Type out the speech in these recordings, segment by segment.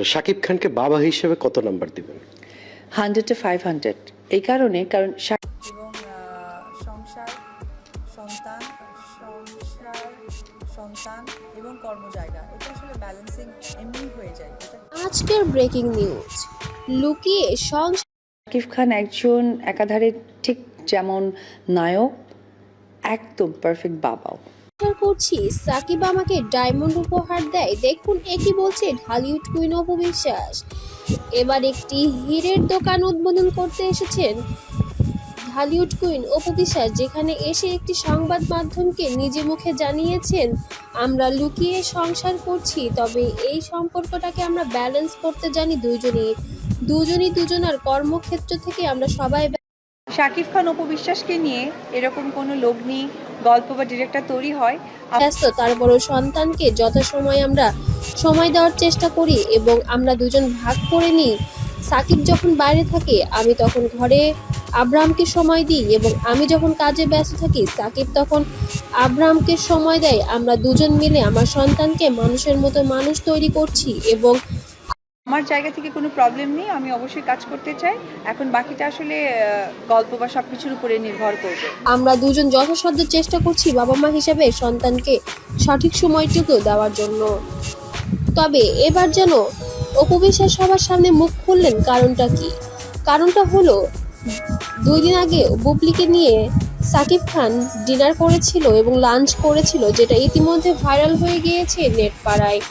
শাকিব খানকে বাবা হিসেবে কত নাম্বার দিবেন? 100 to 500। এই কারণে, কারণ এবং সংসার, সন্তান, সন্তান এবং কর্মজায়গা, এটা আসলে ব্যালেন্সিং এমনি হয়ে যায়। আজকের ব্রেকিং নিউজ, লুকিয়ে শাকিব খান একজন একাধারে ঠিক যেমন নায়ক, একদম পারফেক্ট বাবাও। করছি সাকিব আমাকে ডায়মন্ড উপহার দেয়। দেখুন একই বলছে ঢালিউড কুইন অপু বিশ্বাস। এবার একটি হীরের দোকান উদ্বোধন করতে এসেছেন ঢালিউড কুইন অপু বিশ্বাস, যেখানে এসে একটি সংবাদ মাধ্যমকে নিজে মুখে জানিয়েছেন, আমরা লুকিয়ে সংসার করছি, তবে এই সম্পর্কটাকে আমরা ব্যালেন্স করতে জানি দুজনই দুজনার কর্মক্ষেত্র থেকে আমরা সবাই। শাকিব খান অপু বিশ্বাসকে নিয়ে এরকম কোনো লগ্নি গল্প বা ডিরেক্টর তৈরি হয় ব্যস্ত, তারপরও সন্তানকে যথাসময়ে আমরা সময় দেওয়ার চেষ্টা করি এবং আমরা দুজন ভাগ করে নিই। সাকিব যখন বাইরে থাকে আমি তখন ঘরে আব্রাহামকে সময় দিই এবং আমি যখন কাজে ব্যস্ত থাকি সাকিব তখন আব্রাহামকে সময় দেয়। আমরা দুজন মিলে আমার সন্তানকে মানুষের মতো মানুষ তৈরি করছি এবং আমার জায়গা থেকে কোনো প্রবলেম নেই, আমি অবশ্যই কাজ করতে চাই। এখন বাকিটা আসলে গল্প বা সব কিছুর উপরে নির্ভর করবে। আমরা দুজন যথাসাধ্য চেষ্টা করছি বাবা মা হিসেবে সন্তানকে সঠিক সময়টুকু দেওয়ার জন্য। তবে এবার যেন অপু বিশ্বাস সবার সামনে মুখ খুললেন। কারণটা কি? কারণটা হলো 2 দিন আগে বুবলিকে নিয়ে সাকিব খান ডিনার করেছিল এবং লাঞ্চ করেছিল, যেটা ইতিমধ্যে ভাইরাল হয়ে গিয়েছে নেট পাড়ায়।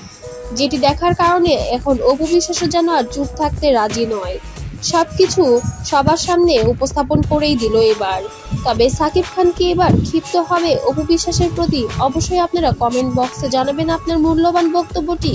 যেটি দেখার কারণে এখন অপু বিশ্বাসও যেন আর চুপ থাকতে রাজি নয়, সবকিছু সবার সামনে উপস্থাপন করেই দিল এবার। তবে সাকিব খান কি এবার ক্ষিপ্ত হবে অপু বিশ্বাসের প্রতি? অবশ্যই আপনারা কমেন্ট বক্সে জানাবেন আপনার মূল্যবান বক্তব্যটি।